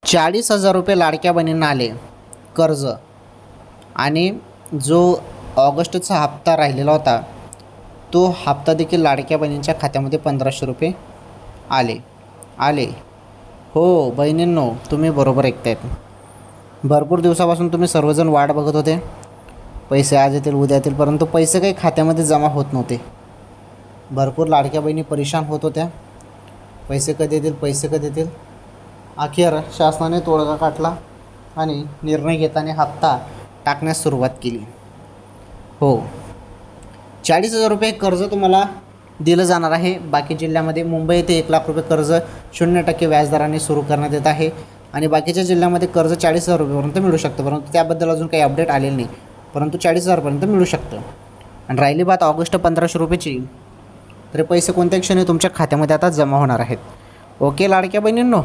40,000 लाडक्या बहिणींना आले कर्ज आणि जो ऑगस्टचा हप्ता राहिलेला होता तो हप्ता देखील लाडक्या बहिणींच्या खात्यामध्ये 1,500 आले. हो बहिणींनो, तुम्ही बरोबर ऐकतायत. भरपूर दिवसापासून तुम्ही सर्वजण वाट बघत होते, पैसे आज येतील उद्या येतील, परंतु पैसे काही खात्यामध्ये जमा होत नव्हते. भरपूर लाडक्या बहिणी परेशान होत होत्या, पैसे कधी येतील. अखेर शासनाने तोडगा काढला आणि निर्णय घेताना हप्ता टाकण्यास सुरुवात केली. हो, 40,000 कर्ज तुम्हाला दिलं जाणार आहे. बाकी जिल्ह्यामध्ये मुंबई येथे 1,00,000 कर्ज 0% व्याजदराने सुरू करण्यात येत आहे आणि बाकीच्या जिल्ह्यामध्ये कर्ज 40,000 पर्यंत मिळू शकतं, परंतु त्याबद्दल अजून काही अपडेट आलेलं नाही. परंतु 40,000 पर्यंत मिळू शकतं. आणि राहिली बात ऑगस्ट 1,500 तर पैसे कोणत्या क्षणी तुमच्या खात्यामध्ये आता जमा होणार आहेत. ओके लाडक्या बहिणींनो.